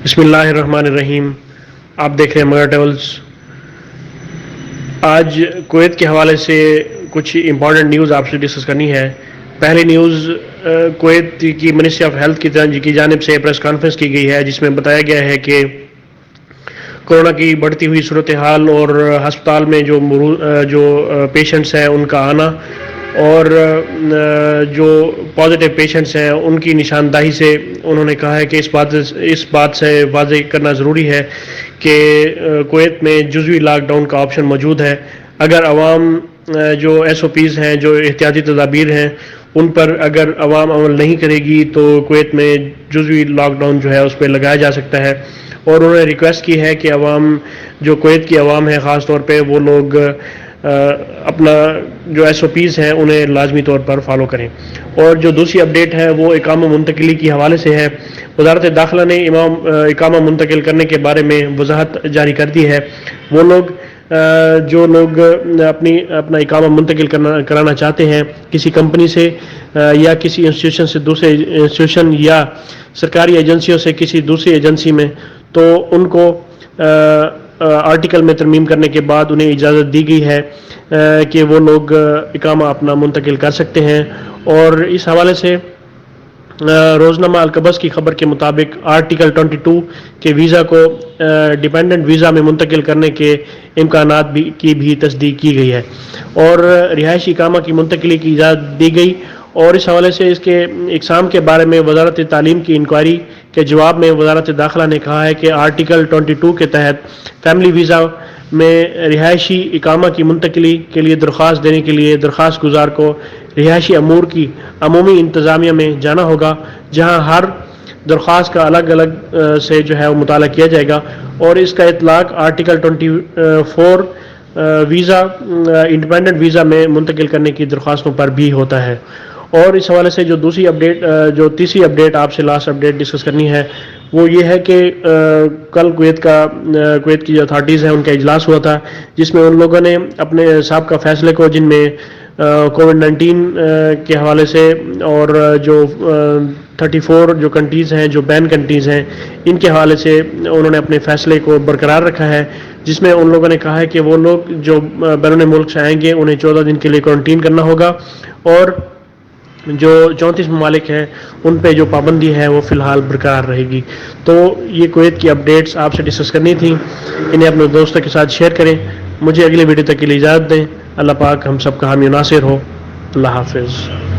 بسم اللہ الرحمن الرحیم. آپ دیکھ رہے ہیں مگر ٹریولز. آج کویت کے حوالے سے کچھ امپورٹنٹ نیوز آپ سے ڈسکس کرنی ہے. پہلی نیوز کویت کی منسٹری آف ہیلتھ کی جانب سے پریس کانفرنس کی گئی ہے، جس میں بتایا گیا ہے کہ کورونا کی بڑھتی ہوئی صورتحال اور ہسپتال میں جو پیشنٹس ہیں ان کا آنا اور جو پازیٹیو پیشنٹس ہیں ان کی نشاندہی سے انہوں نے کہا ہے کہ اس بات سے واضح کرنا ضروری ہے کہ کویت میں جزوی لاک ڈاؤن کا آپشن موجود ہے. اگر عوام جو ایس او پیز ہیں، جو احتیاطی تدابیر ہیں، ان پر اگر عوام عمل نہیں کرے گی تو کویت میں جزوی لاک ڈاؤن جو ہے اس پہ لگایا جا سکتا ہے. اور انہوں نے ریکویسٹ کی ہے کہ عوام، جو کویت کی عوام ہے خاص طور پہ، وہ لوگ اپنا جو ایس او پیز ہیں انہیں لازمی طور پر فالو کریں. اور جو دوسری اپڈیٹ ہے وہ اقامہ منتقلی کے حوالے سے ہے. وزارت داخلہ نے اقامہ منتقل کرنے کے بارے میں وضاحت جاری کر دی ہے. وہ لوگ جو لوگ اپنا اقامہ منتقل کرانا چاہتے ہیں کسی کمپنی سے یا کسی انسٹیٹیوشن سے دوسرے انسٹیٹیوشن یا سرکاری ایجنسیوں سے کسی دوسری ایجنسی میں، تو ان کو آرٹیکل میں ترمیم کرنے کے بعد انہیں اجازت دی گئی ہے کہ وہ لوگ اقامہ اپنا منتقل کر سکتے ہیں. اور اس حوالے سے روزنامہ القبس کی خبر کے مطابق آرٹیکل 22 کے ویزا کو ڈیپینڈنٹ ویزا میں منتقل کرنے کے امکانات کی بھی تصدیق کی گئی ہے اور رہائشی اقامہ کی منتقلی کی اجازت دی گئی. اور اس حوالے سے اس کے اقسام کے بارے میں وزارت تعلیم کی انکوائری کے جواب میں وزارت داخلہ نے کہا ہے کہ آرٹیکل 22 کے تحت فیملی ویزا میں رہائشی اقامہ کی منتقلی کے لیے درخواست دینے کے لیے درخواست گزار کو رہائشی امور کی عمومی انتظامیہ میں جانا ہوگا، جہاں ہر درخواست کا الگ الگ سے جو ہے وہ مطالعہ کیا جائے گا. اور اس کا اطلاق آرٹیکل 24 ویزا انڈیپینڈنٹ ویزا میں منتقل کرنے کی درخواستوں پر بھی ہوتا ہے. اور اس حوالے سے جو تیسری اپڈیٹ آپ سے لاسٹ اپڈیٹ ڈسکس کرنی ہے وہ یہ ہے کہ کل کویت کی جو اتھارٹیز ہیں ان کا اجلاس ہوا تھا، جس میں ان لوگوں نے اپنے سابقہ فیصلے کو، جن میں کووڈ-19 کے حوالے سے اور جو 34 جو کنٹریز ہیں، جو بین کنٹریز ہیں، ان کے حوالے سے انہوں نے اپنے فیصلے کو برقرار رکھا ہے، جس میں ان لوگوں نے کہا ہے کہ وہ لوگ جو بیرون ملک سے آئیں گے انہیں 14 دن کے لیے کوارنٹین کرنا ہوگا، اور جو 34 ممالک ہیں ان پہ جو پابندی ہے وہ فی الحال برقرار رہے گی. تو یہ کویت کی اپڈیٹس آپ سے ڈسکس کرنی تھیں، انہیں اپنے دوستوں کے ساتھ شیئر کریں. مجھے اگلی ویڈیو تک کے لیے اجازت دیں. اللہ پاک ہم سب کا حامی و ناصر ہو. اللہ حافظ.